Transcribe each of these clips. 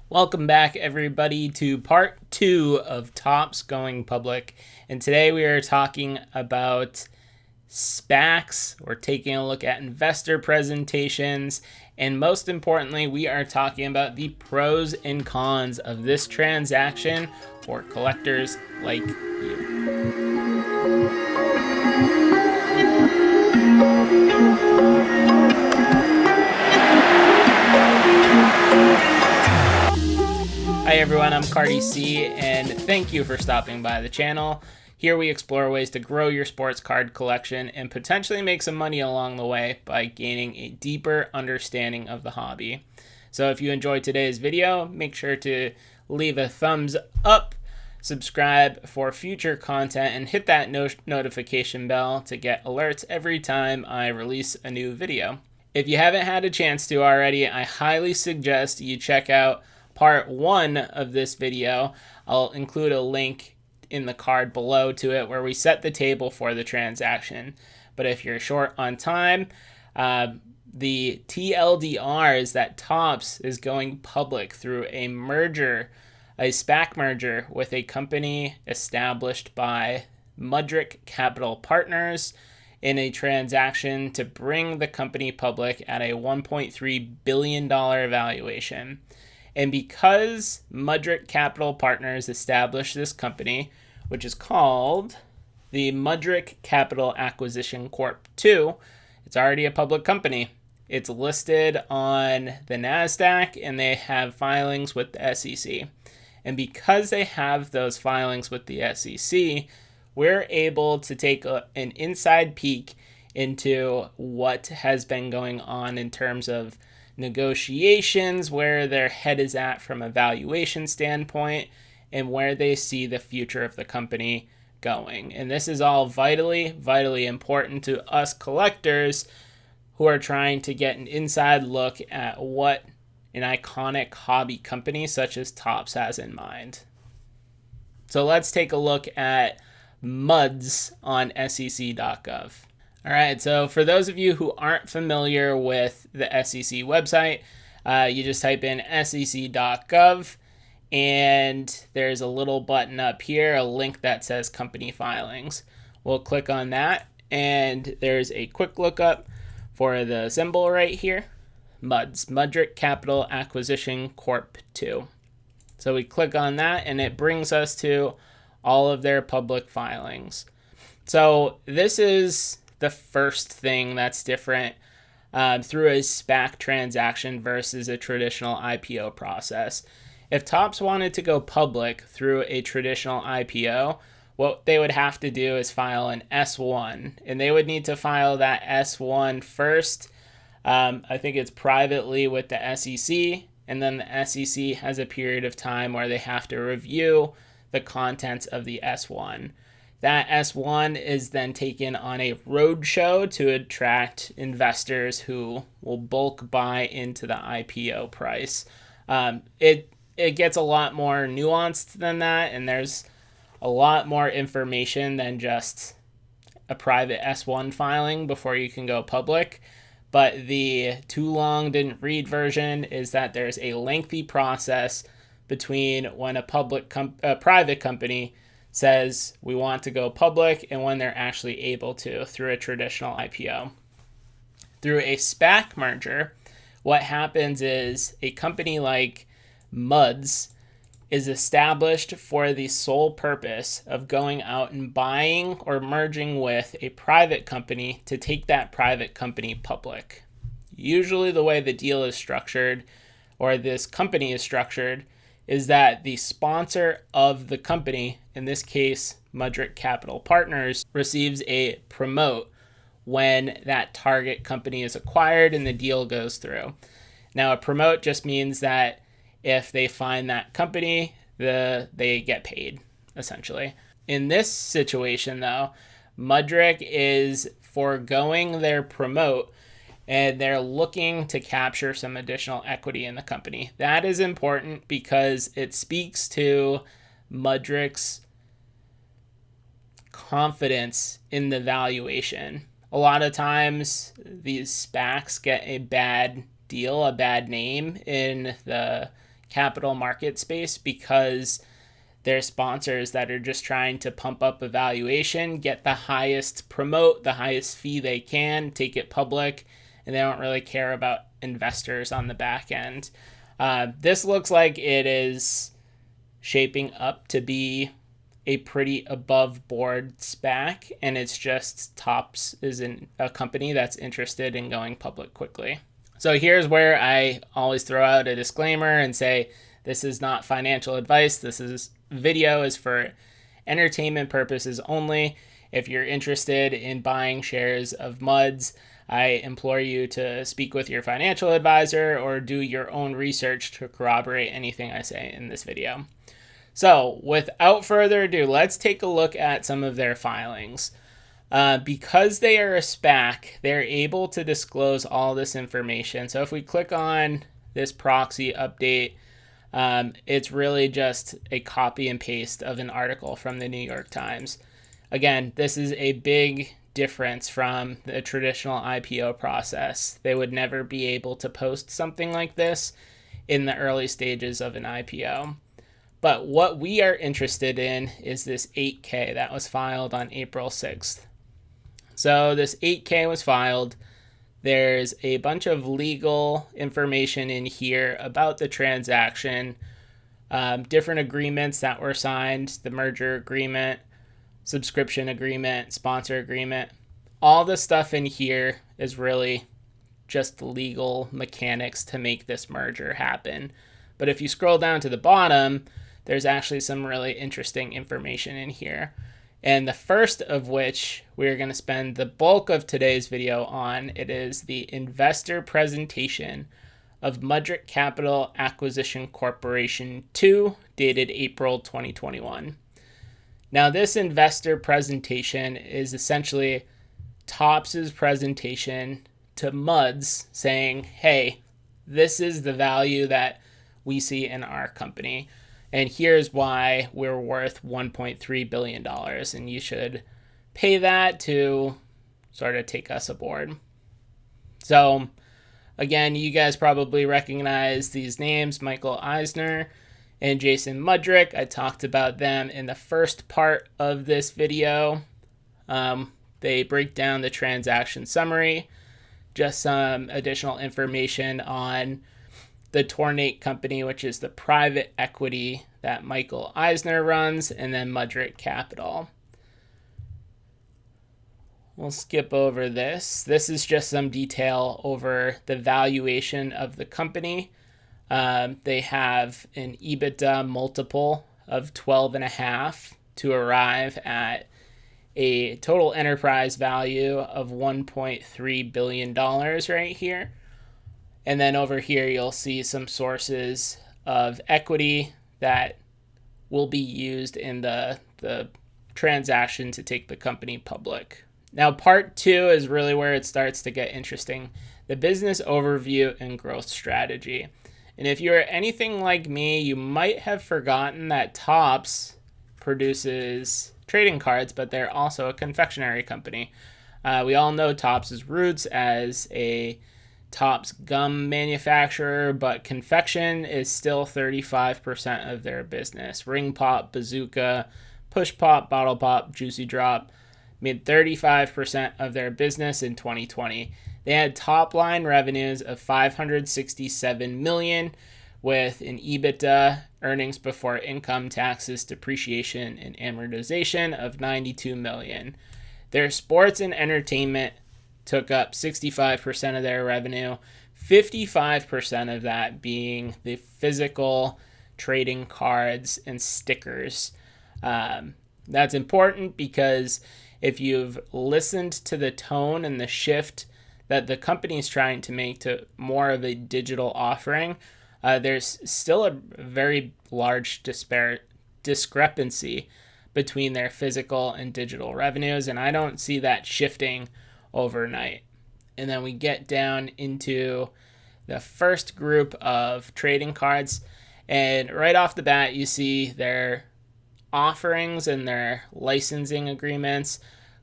Welcome back, everybody, to part 2 of Tops Going Public. And today we are talking about SPACs. We're taking a look at investor presentations. And most importantly, we are talking about the pros and cons of this transaction for collectors like you. Hi everyone, I'm Cardi-C, and thank you for stopping by the channel. Here we explore ways to grow your sports card collection and potentially make some money along the way by gaining a deeper understanding of the hobby. So if you enjoyed today's video, make sure to leave a thumbs up, subscribe for future content, and hit that notification bell to get alerts every time I release a new video. If you haven't had a chance to already, I highly suggest you check out part 1 of this video. I'll include a link in the card below to it where we set the table for the transaction. But if you're short on time, the TLDR is that Topps is going public through a merger, a SPAC merger with a company established by Mudrick Capital Partners in a transaction to bring the company public at a $1.3 billion valuation. And because Mudrick Capital Partners established this company, which is called the Mudrick Capital Acquisition Corp. 2, it's already a public company. It's listed on the NASDAQ and they have filings with the SEC. And because they have those filings with the SEC, we're able to take an inside peek into what has been going on in terms of negotiations, where their head is at from a valuation standpoint, and where they see the future of the company going. And this is all vitally important to us collectors who are trying to get an inside look at what an iconic hobby company such as Topps has in mind. So let's take a look at MUDs on SEC.gov. All right, so for those of you who aren't familiar with the SEC website, you just type in sec.gov, and there's a little button up here, a link that says company filings. We'll click on that, and there's a quick lookup for the symbol right here, MUDs, Mudrick Capital Acquisition Corp. 2. So we click on that, and it brings us to all of their public filings. So this is the first thing that's different through a SPAC transaction versus a traditional IPO process. If Topps wanted to go public through a traditional IPO, what they would have to do is file an S1, and they would need to file that S1 first. I think it's privately with the SEC, and then the SEC has a period of time where they have to review the contents of the S1. That S1 is then taken on a roadshow to attract investors who will bulk buy into the IPO price. It gets a lot more nuanced than that, and there's a lot more information than just a private S1 filing before you can go public. But the too long didn't read version is that there's a lengthy process between when a private company says we want to go public and when they're actually able to through a traditional IPO. Through a SPAC merger, what happens is a company like MUDs is established for the sole purpose of going out and buying or merging with a private company to take that private company public. Usually the way the deal is structured, or this company is structured, is that the sponsor of the company, in this case, Mudrick Capital Partners, receives a promote when that target company is acquired and the deal goes through. Now, a promote just means that if they find that company, they get paid, essentially. In this situation, though, Mudrick is foregoing their promote, and they're looking to capture some additional equity in the company. That is important because it speaks to Mudrick's confidence in the valuation. A lot of times, these SPACs get a bad deal, a bad name in the capital market space because they're sponsors that are just trying to pump up a valuation, get the highest promote, the highest fee they can, take it public, and they don't really care about investors on the back end. This looks like it is shaping up to be a pretty above board SPAC, and it's just Tops is a company that's interested in going public quickly. So here's where I always throw out a disclaimer and say, this is not financial advice. This video is for entertainment purposes only. If you're interested in buying shares of MUDs, I implore you to speak with your financial advisor or do your own research to corroborate anything I say in this video. So without further ado, let's take a look at some of their filings. Because they are a SPAC, they're able to disclose all this information. So if we click on this proxy update, it's really just a copy and paste of an article from the New York Times. Again, this is a big difference from the traditional IPO process. They would never be able to post something like this in the early stages of an IPO. But what we are interested in is this 8K that was filed on April 6th. So this 8K was filed. There's a bunch of legal information in here about the transaction, different agreements that were signed, the merger agreement, subscription agreement, sponsor agreement. All the stuff in here is really just legal mechanics to make this merger happen. But if you scroll down to the bottom, there's actually some really interesting information in here. And the first of which we're going to spend the bulk of today's video on, it is the investor presentation of Mudrick Capital Acquisition Corporation 2, dated April 2021. Now, this investor presentation is essentially Tops's presentation to MUDs saying, hey, this is the value that we see in our company. And here's why we're worth $1.3 billion. And you should pay that to sort of take us aboard. So again, you guys probably recognize these names, Michael Eisner and Jason Mudrick. I talked about them in the first part of this video. They break down the transaction summary, just some additional information on the Tornate Company, which is the private equity that Michael Eisner runs, and then Mudrick Capital. We'll skip over this. This is just some detail over the valuation of the company. They have an EBITDA multiple of 12.5 to arrive at a total enterprise value of $1.3 billion right here. And then over here, you'll see some sources of equity that will be used in the transaction to take the company public. Now, part 2 is really where it starts to get interesting. The business overview and growth strategy. And if you're anything like me, you might have forgotten that Tops produces trading cards, but they're also a confectionery company. We all know Tops' roots as a Tops gum manufacturer, but confection is still 35% of their business. Ring Pop, Bazooka, Push Pop, Bottle Pop, Juicy Drop made 35% of their business in 2020. They had top line revenues of $567 million with an EBITDA, earnings before income taxes, depreciation, and amortization of $92 million. Their sports and entertainment took up 65% of their revenue, 55% of that being the physical trading cards and stickers. That's important because if you've listened to the tone and the shift that the company is trying to make to more of a digital offering, there's still a very large discrepancy between their physical and digital revenues, and I don't see that shifting overnight. And then we get down into the first group of trading cards, and right off the bat you see their offerings and their licensing agreements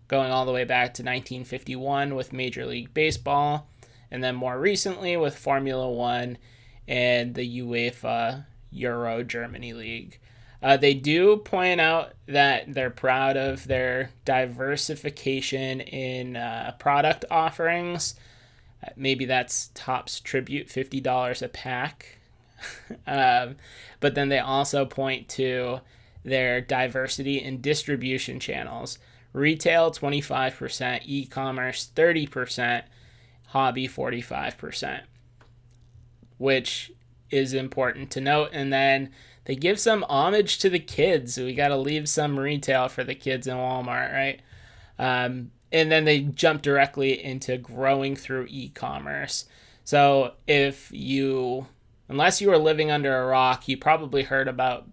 going all the way back to 1951 with Major League Baseball, and then more recently with Formula One and the UEFA Euro Germany League. They do point out that they're proud of their diversification in product offerings. Maybe that's Topps Tribute, $50 a pack. But then they also point to their diversity in distribution channels. Retail, 25%, e-commerce, 30%, hobby, 45%, which is important to note. And then they give some homage to the kids. We got to leave some retail for the kids in Walmart, right? And then they jump directly into growing through e-commerce. So unless you were living under a rock, you probably heard about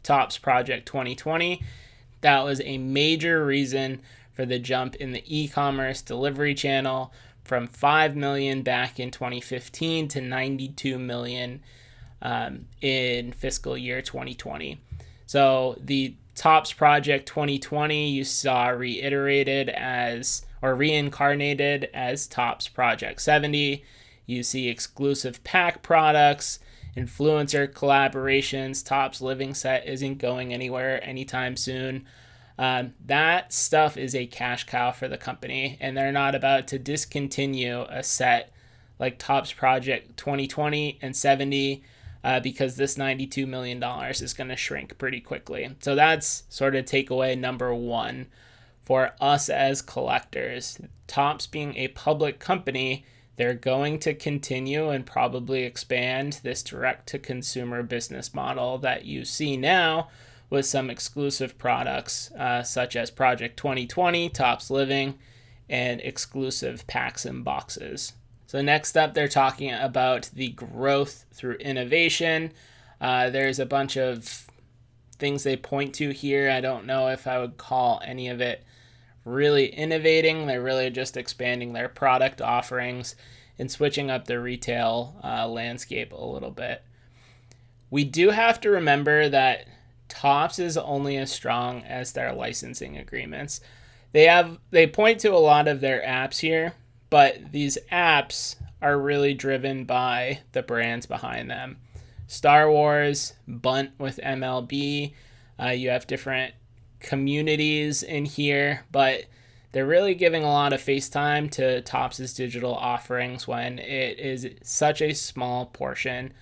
Topps Project 2020. That was a major reason for the jump in the e-commerce delivery channel from 5 million back in 2015 to 92 million in fiscal year 2020. So the Topps Project 2020 you saw reincarnated as Topps Project 70. You see exclusive pack products, influencer collaborations. Topps Living Set isn't going anywhere anytime soon. That stuff is a cash cow for the company, and they're not about to discontinue a set like Topps Project 2020 and 70 because this $92 million is going to shrink pretty quickly. So that's sort of takeaway number one for us as collectors. Topps being a public company, they're going to continue and probably expand this direct-to-consumer business model that you see now with some exclusive products such as Project 2020, Topps Living, and exclusive packs and boxes. So next up, they're talking about the growth through innovation. There's a bunch of things they point to here. I don't know if I would call any of it really innovating. They're really just expanding their product offerings and switching up the retail landscape a little bit. We do have to remember that Topps is only as strong as their licensing agreements. They point to a lot of their apps here, but these apps are really driven by the brands behind them. Star Wars, Bunt with MLB, you have different communities in here, but they're really giving a lot of face time to Topps' digital offerings when it is such a small portion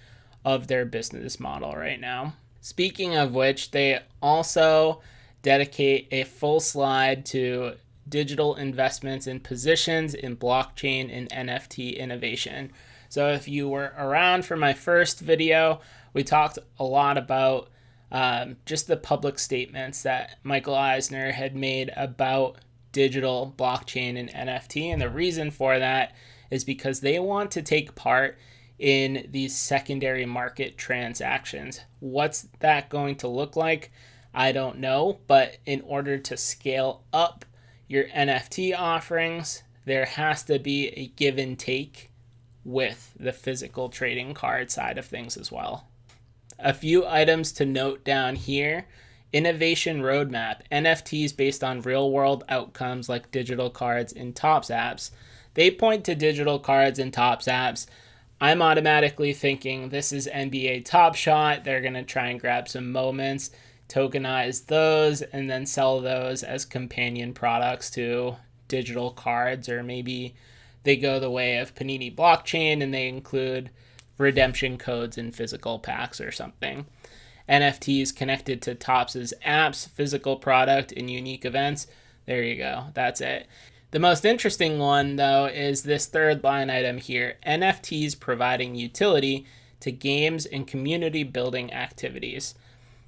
of their business model right now. Speaking of which, they also dedicate a full slide to digital investments and positions in blockchain and NFT innovation. So if you were around for my first video, we talked a lot about just the public statements that Michael Eisner had made about digital blockchain and NFT. And the reason for that is because they want to take part in these secondary market transactions. What's that going to look like? I don't know, but in order to scale up your NFT offerings, there has to be a give and take with the physical trading card side of things as well. A few items to note down here. Innovation roadmap. NFTs based on real world outcomes like digital cards in Topps apps. They point to digital cards in Topps apps. I'm automatically thinking this is NBA Top Shot. They're going to try and grab some moments, tokenize those, and then sell those as companion products to digital cards. Or maybe they go the way of Panini Blockchain and they include redemption codes in physical packs or something. NFTs connected to Topps' apps, physical product, and unique events. There you go. That's it. The most interesting one, though, is this third line item here. NFTs providing utility to games and community building activities.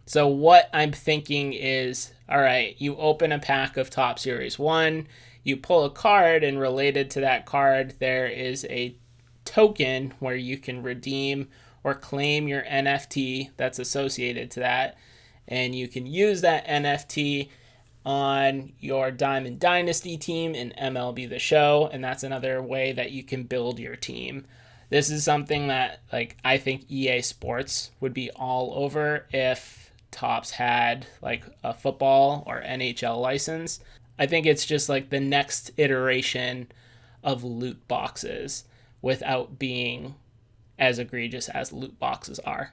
So what I'm thinking is, all right, you open a pack of Top Series 1, you pull a card, and related to that card, there is a token where you can redeem or claim your NFT that's associated to that. And you can use that NFT on your Diamond Dynasty team in MLB The Show, and that's another way that you can build your team. This is something that I think EA Sports would be all over if Topps had a football or NHL license. I think it's just the next iteration of loot boxes without being as egregious as loot boxes are.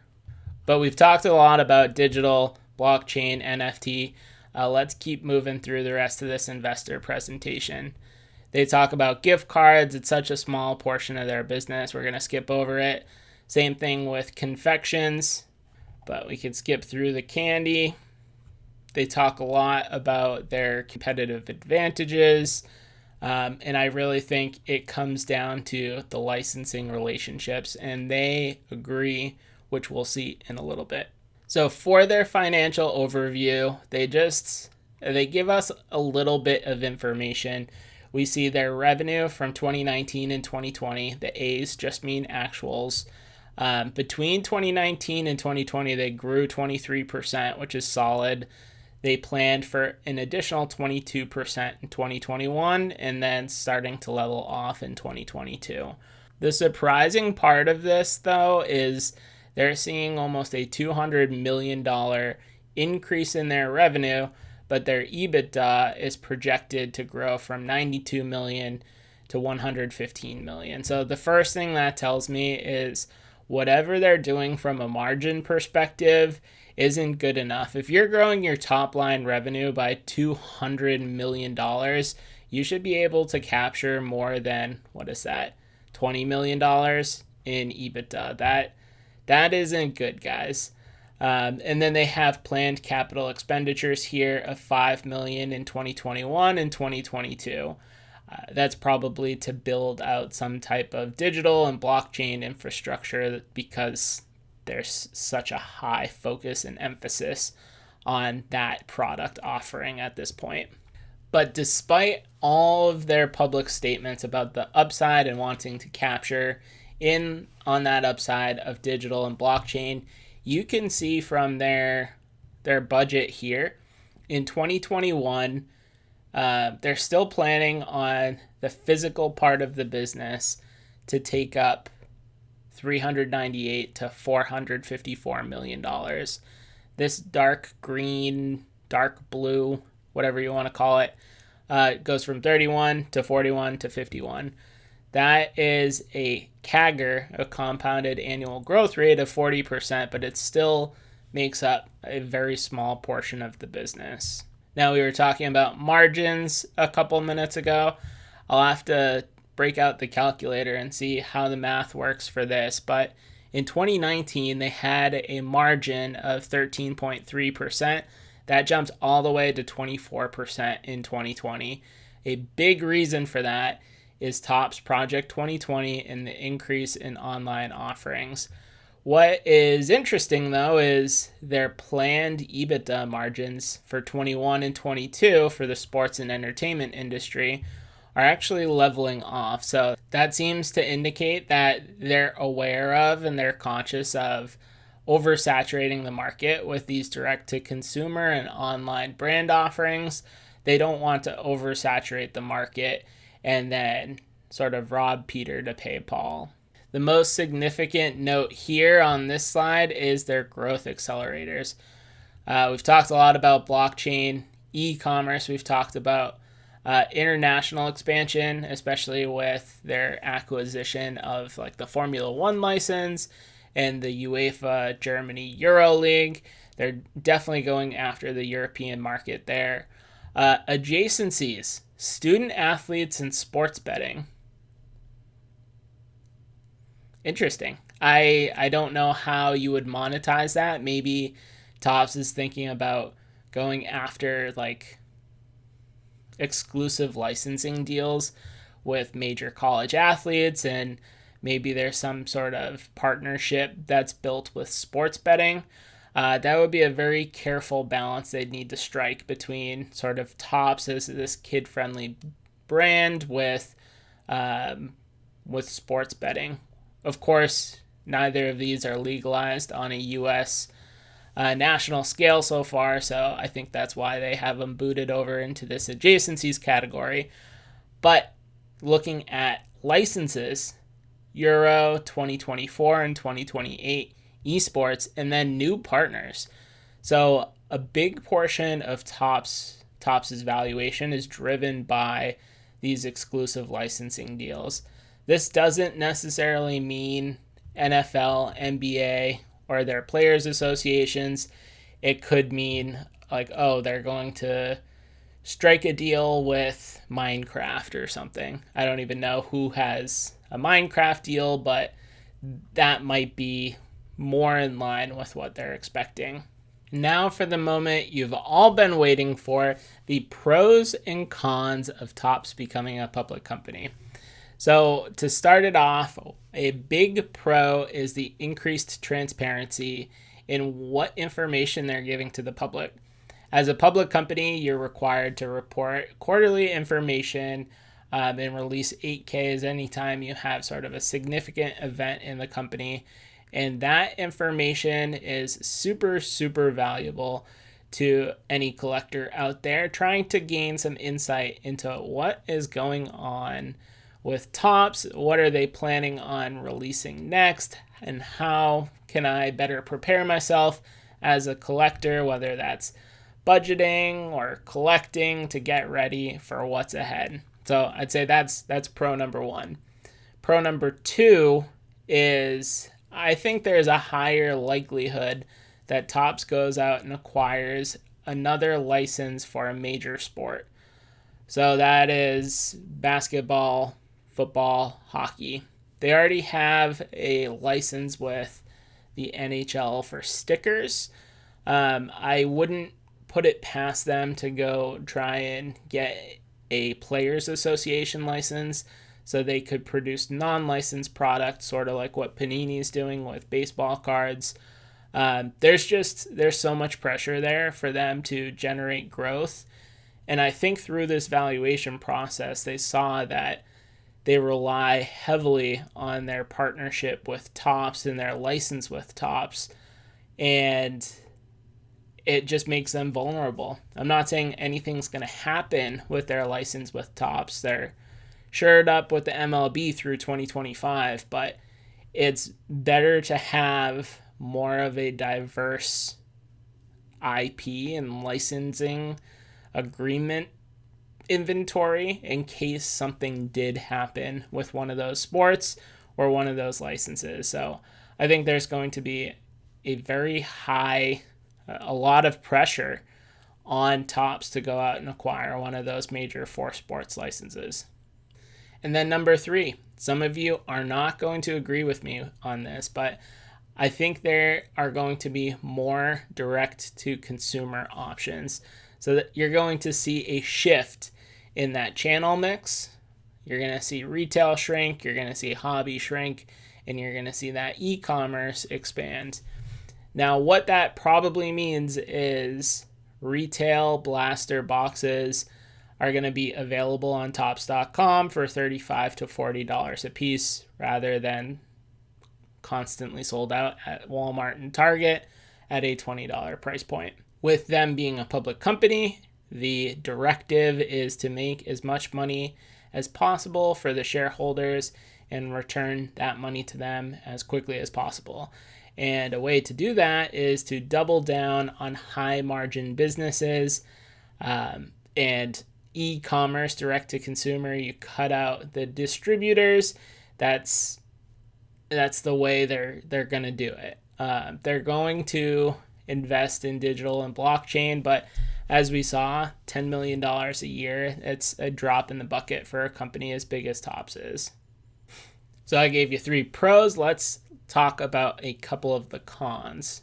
But we've talked a lot about digital, blockchain, NFT. Let's keep moving through the rest of this investor presentation. They talk about gift cards. It's such a small portion of their business. We're going to skip over it. Same thing with confections, but we can skip through the candy. They talk a lot about their competitive advantages. And I really think it comes down to the licensing relationships, and they agree, which we'll see in a little bit. So for their financial overview, they give us a little bit of information. We see their revenue from 2019 and 2020. The A's just mean actuals. Between 2019 and 2020, they grew 23%, which is solid. They planned for an additional 22% in 2021 and then starting to level off in 2022. The surprising part of this, though, is they're seeing almost a $200 million increase in their revenue, but their EBITDA is projected to grow from $92 million to $115 million. So the first thing that tells me is whatever they're doing from a margin perspective isn't good enough. If you're growing your top line revenue by $200 million, you should be able to capture more than, $20 million in EBITDA. That isn't good, guys. And then they have planned capital expenditures here of $5 million in 2021 and 2022. That's probably to build out some type of digital and blockchain infrastructure because there's such a high focus and emphasis on that product offering at this point. But despite all of their public statements about the upside and wanting to capture in on that upside of digital and blockchain, you can see from their budget here in 2021, they're still planning on the physical part of the business to take up $398 to $454 million. This dark green, dark blue, whatever you want to call it, goes from 31 to 41 to 51. That is a CAGR, a compounded annual growth rate of 40%, but it still makes up a very small portion of the business. Now, we were talking about margins a couple minutes ago. I'll have to break out the calculator and see how the math works for this, but in 2019 they had a margin of 13.3%. That jumped all the way to 24% in 2020. A big reason for that is Topps Project 2020 and the increase in online offerings. What is interesting, though, is their planned EBITDA margins for 21 and 22 for the sports and entertainment industry are actually leveling off. So that seems to indicate that they're aware of and they're conscious of oversaturating the market with these direct-to-consumer and online brand offerings. They don't want to oversaturate the market and then sort of rob Peter to pay Paul. The most significant note here on this slide is their growth accelerators. We've talked a lot about blockchain, e-commerce. We've talked about international expansion, especially with their acquisition of like the Formula One license and the UEFA Germany Euro League. They're definitely going after the European market there. Adjacencies, student athletes and sports betting. Interesting. I don't know how you would monetize that. Maybe Topps is thinking about going after like exclusive licensing deals with major college athletes, and maybe there's some sort of partnership that's built with sports betting. That would be a very careful balance they'd need to strike between sort of Topps as this kid-friendly brand with sports betting. Of course, neither of these are legalized on a U.S. National scale so far, so I think that's why they have them booted over into this adjacencies category. But looking at licenses, Euro 2024 and 2028, esports, and then new partners. So a big portion of Topps' valuation is driven by these exclusive licensing deals. This doesn't necessarily mean NFL, NBA, or their players associations. It could mean like, oh, they're going to strike a deal with Minecraft or something. I don't even know who has a Minecraft deal, but that might be more in line with what they're expecting. Now for the moment you've all been waiting for, the pros and cons of Topps becoming a public company. So to start it off, a big pro is the increased transparency in what information they're giving to the public. As a public company, you're required to report quarterly information and release 8Ks anytime you have sort of a significant event in the company. And that information is super, super valuable to any collector out there trying to gain some insight into what is going on with Topps, what are they planning on releasing next, and how can I better prepare myself as a collector, whether that's budgeting or collecting to get ready for what's ahead. So I'd say that's pro number one. Pro number two is I think there's a higher likelihood that Topps goes out and acquires another license for a major sport. So that is basketball, football, hockey. They already have a license with the NHL for stickers. I wouldn't put it past them to go try and get a Players Association license so they could produce non-licensed products, sort of like what Panini's doing with baseball cards. There's so much pressure there for them to generate growth. And I think through this valuation process, they saw that they rely heavily on their partnership with Topps and their license with Topps. And it just makes them vulnerable. I'm not saying anything's going to happen with their license with Topps. They're shored up with the MLB through 2025, but it's better to have more of a diverse IP and licensing agreement inventory in case something did happen with one of those sports or one of those licenses. So I think there's going to be a lot of pressure on Topps to go out and acquire one of those major 4 sports licenses. And then number 3, some of you are not going to agree with me on this, but I think there are going to be more direct to consumer options, so that you're going to see a shift in that channel mix. You're going to see retail shrink, you're going to see hobby shrink, and you're going to see that e-commerce expand. Now, what that probably means is retail blaster boxes are going to be available on Topps.com for $35 to $40 a piece, rather than constantly sold out at Walmart and Target at a $20 price point. With them being a public company, the directive is to make as much money as possible for the shareholders and return that money to them as quickly as possible. And a way to do that is to double down on high margin businesses and e-commerce, direct to consumer. You cut out the distributors. That's the way they're going to do it. They're going to invest in digital and blockchain, but as we saw, $10 million a year, it's a drop in the bucket for a company as big as Topps is. So I gave you 3 pros. Let's talk about a couple of the cons.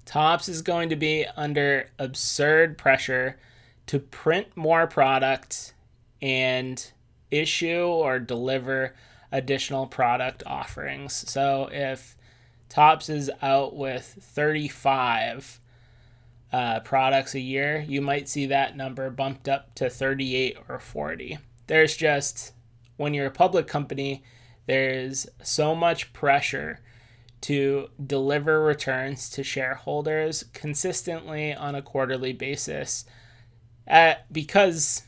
Topps is going to be under absurd pressure to print more product and issue or deliver additional product offerings. So if Topps is out with 35 products a year, you might see that number bumped up to 38 or 40. There's just, when you're a public company, there's so much pressure to deliver returns to shareholders consistently on a quarterly basis because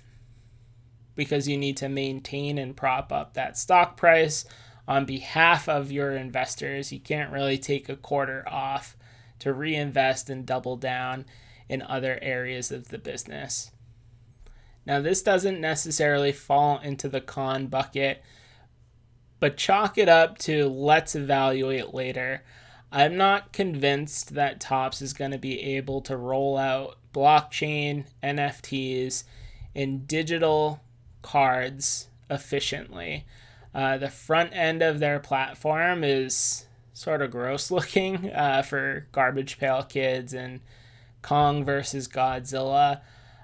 you need to maintain and prop up that stock price on behalf of your investors. You can't really take a quarter off to reinvest and double down in other areas of the business. Now, this doesn't necessarily fall into the con bucket, but chalk it up to let's evaluate later. I'm not convinced that Topps is going to be able to roll out blockchain, NFTs, and digital cards efficiently. The front end of their platform is sort of gross looking for Garbage Pail Kids and Kong versus Godzilla.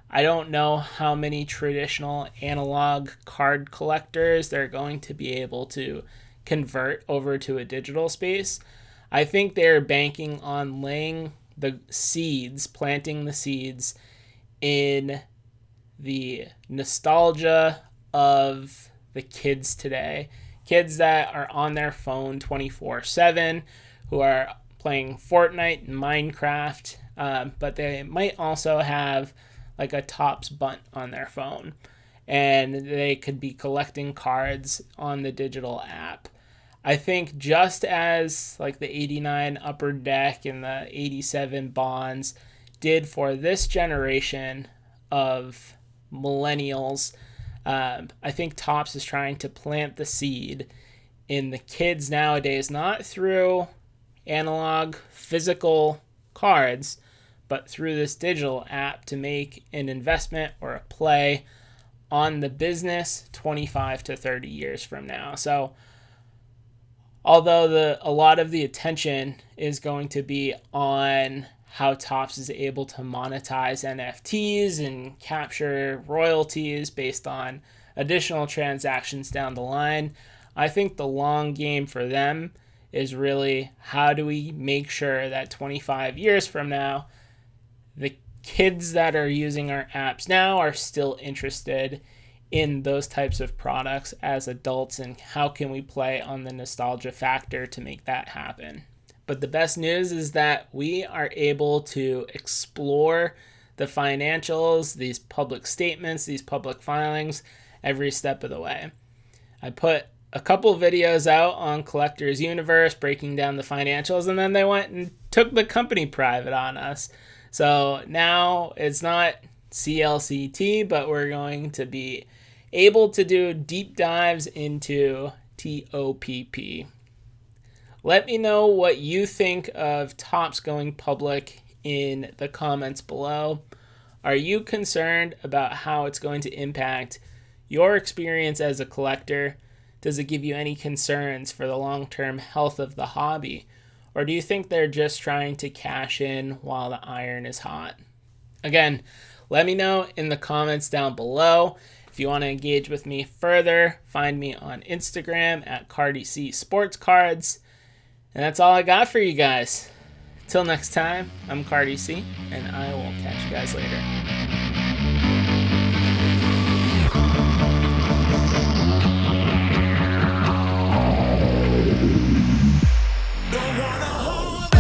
I don't know how many traditional analog card collectors they're going to be able to convert over to a digital space. I think they're banking on laying the seeds, planting the seeds in the nostalgia of the kids today. Kids that are on their phone 24/7, who are playing Fortnite and Minecraft, but they might also have like a Topps bunt on their phone, and they could be collecting cards on the digital app. I think just as like the 89 Upper Deck and the 87 Bonds did for this generation of millennials, I think Topps is trying to plant the seed in the kids nowadays, not through analog physical cards, but through this digital app to make an investment or a play on the business 25 to 30 years from now. So although a lot of the attention is going to be on how Topps is able to monetize NFTs and capture royalties based on additional transactions down the line, I think the long game for them is really how do we make sure that 25 years from now, the kids that are using our apps now are still interested in those types of products as adults, and how can we play on the nostalgia factor to make that happen. But the best news is that we are able to explore the financials, these public statements, these public filings, every step of the way. I put a couple videos out on Collectors Universe breaking down the financials, and then they went and took the company private on us. So now it's not CLCT, but we're going to be able to do deep dives into TOPP. Let me know what you think of Topps going public in the comments below. Are you concerned about how it's going to impact your experience as a collector? Does it give you any concerns for the long-term health of the hobby? Or do you think they're just trying to cash in while the iron is hot? Again, let me know in the comments down below. If you want to engage with me further, find me on Instagram at Cardi-C Sports Cards. And that's all I got for you guys. Till next time, I'm Cardi-C, and I will catch you guys later. Don't wanna